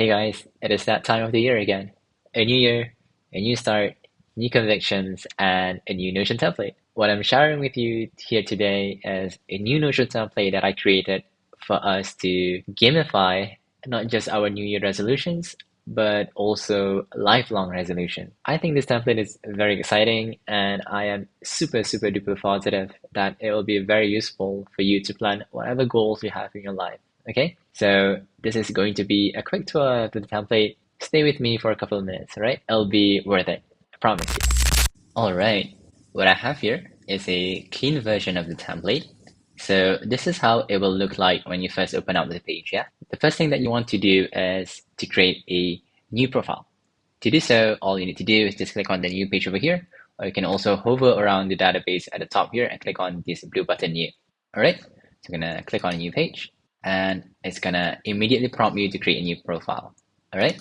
Hey guys, it is that time of the year again. A new year, a new start, new convictions, and a new Notion template. What I'm sharing with you here today is a new Notion template that I created for us to gamify not just our New Year resolutions, but also lifelong resolution. I think this template is very exciting, and I am super duper positive that it will be very useful for you to plan whatever goals you have in your life. Okay, so this is going to be a quick tour of the template. Stay with me for a couple of minutes, all right? It'll be worth it, I promise you. All right, what I have here is a clean version of the template. So this is how it will look like when you first open up the page, yeah? The first thing that you want to do is to create a new profile. To do so, all you need to do is just click on the new page over here, or you can also hover around the database at the top here and click on this blue button new. All right, so I'm gonna click on a new page and it's gonna immediately prompt you to create a new profile. All right,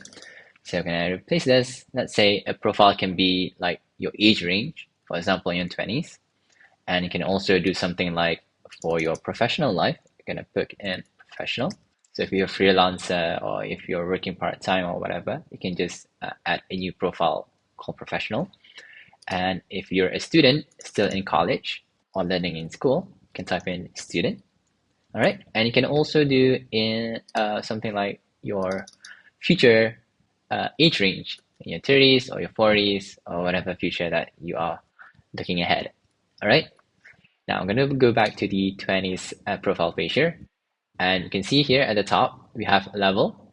so I'm gonna replace this. Let's say a profile can be like your age range, for example, in your 20s. And you can also do something like for your professional life, you're gonna put in professional. So if you're a freelancer or if you're working part-time or whatever, you can just add a new profile called professional. And if you're a student still in college or learning in school, you can type in student. All right. And you can also do in something like your future age range in your 30s or your 40s or whatever future that you are looking ahead. All right. Now I'm going to go back to the 20s profile page here. And you can see here at the top, we have level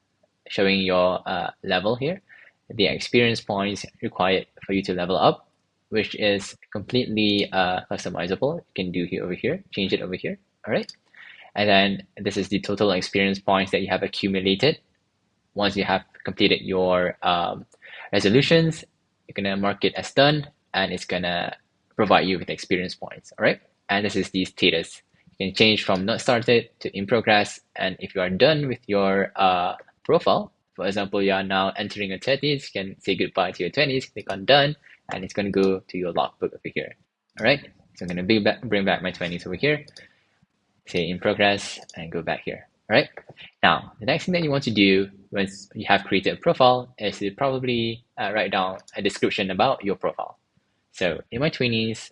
showing your level here, the experience points required for you to level up, which is completely customizable. You can do here over here, change it over here. All right. And then this is the total experience points that you have accumulated. Once you have completed your resolutions, you're gonna mark it as done, and it's gonna provide you with experience points. All right. And this is the status. You can change from not started to in progress. And if you are done with your profile, for example, you are now entering your 30s, you can say goodbye to your 20s, click on done, and it's going to go to your logbook over here. All right. So I'm going to bring back my 20s over here, say in progress, and go back here. All right. Now, the next thing that you want to do once you have created a profile is to probably write down a description about your profile. So in my 20s,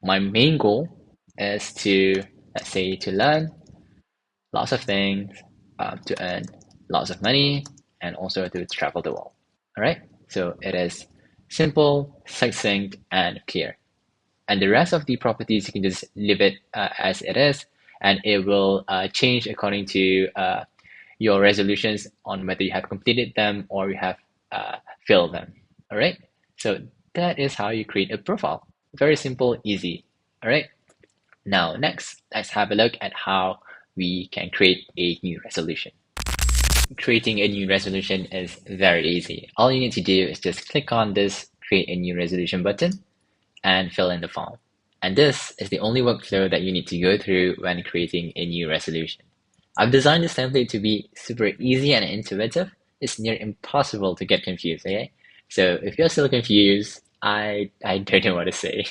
my main goal is to, let's say, to learn lots of things, to earn lots of money, and also to travel the world. All right. So it is simple, succinct, and clear. And the rest of the properties, you can just leave it as it is, and it will change according to your resolutions on whether you have completed them or you have failed them. All right. So that is how you create a profile. Very simple, easy. All right. Now, next, let's have a look at how we can create a new resolution. Creating a new resolution is very easy. All you need to do is just click on this create a new resolution button and fill in the form. And this is the only workflow that you need to go through when creating a new resolution. I've designed this template to be super easy and intuitive. It's near impossible to get confused, okay? So if you're still confused, I don't know what to say.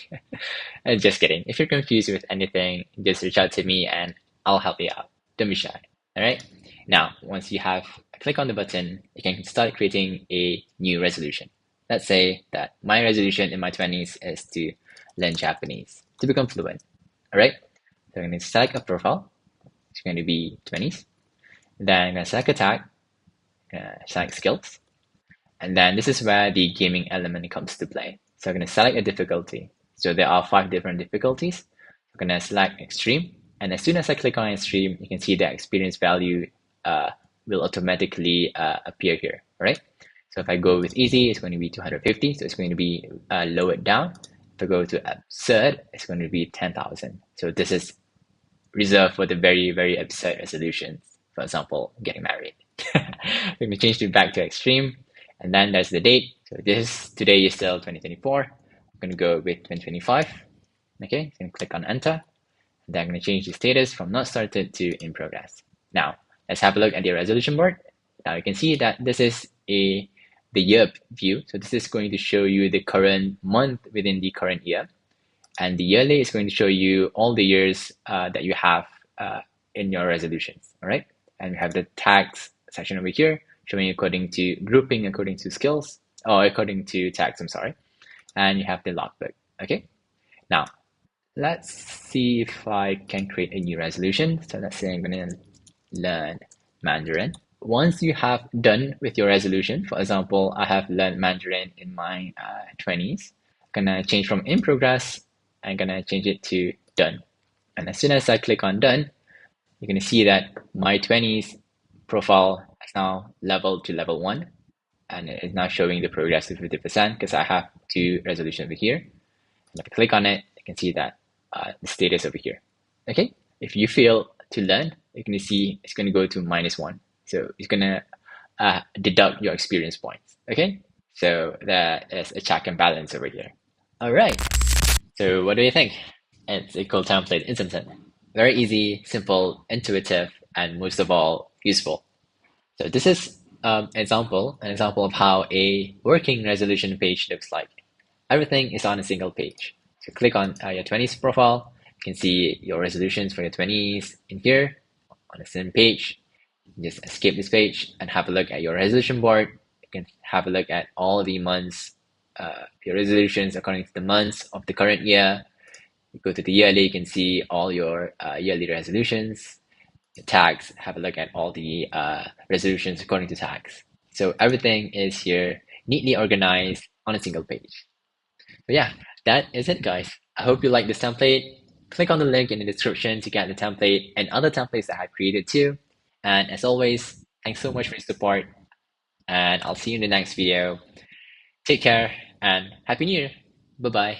Just kidding. If you're confused with anything, just reach out to me and I'll help you out. Don't be shy. All right. Now, once you have click on the button, you can start creating a new resolution. Let's say that my resolution in my 20s is to learn Japanese, to become fluent. All right. So I'm going to select a profile. It's going to be 20s. Then I'm going to select a tag, select skills. And then this is where the gaming element comes to play. So I'm going to select a difficulty. So there are 5 different difficulties. I'm going to select extreme. And as soon as I click on extreme, you can see the experience value will automatically appear here. All right. So if I go with easy, it's going to be 250. So it's going to be lowered down. If I go to absurd, it's going to be 10,000. So this is reserved for the very absurd resolutions. For example, getting married. I'm going to change it back to extreme. And then there's the date. So this today is still 2024. I'm going to go with 2025. Okay, so click on enter. And then I'm going to change the status from not started to in progress. Now, let's have a look at the resolution board. Now you can see that this is the year view. So this is going to show you the current month within the current year. And the yearly is going to show you all the years that you have in your resolutions. All right. And we have the tags section over here showing according to grouping according to skills or according to tags, I'm sorry. And you have the logbook. Okay. Now let's see if I can create a new resolution. So let's say I'm going to learn Mandarin. Once you have done with your resolution, for example, I have learned Mandarin in my 20s, I'm gonna change from in progress, I'm gonna change it to done. And as soon as I click on done, you're gonna see that my 20s profile has now leveled to level 1, and it is now showing the progress to 50% because I have two resolutions over here. And if I click on it, you can see that the status over here. Okay, if you fail to learn, you're going to see it's going to go to -1. So it's going to deduct your experience points. Okay, so there is a check and balance over here. All right, so what do you think? It's a cool template, isn't it? Very easy, simple, intuitive, and most of all, useful. So this is an example of how a working resolution page looks like. Everything is on a single page. So click on your 20s profile. You can see your resolutions for your 20s in here on the same page. Just escape this page and have a look at your resolution board. You can have a look at all the months, your resolutions according to the months of the current year. You go to the yearly, you can see all your yearly resolutions. The tags, have a look at all the resolutions according to tags. So everything is here neatly organized on a single page. So yeah, that is it, guys. I hope you like this template. Click on the link in the description to get the template and other templates that I created too. And as always, thanks so much for your support, and I'll see you in the next video. Take care and Happy New Year. Bye bye.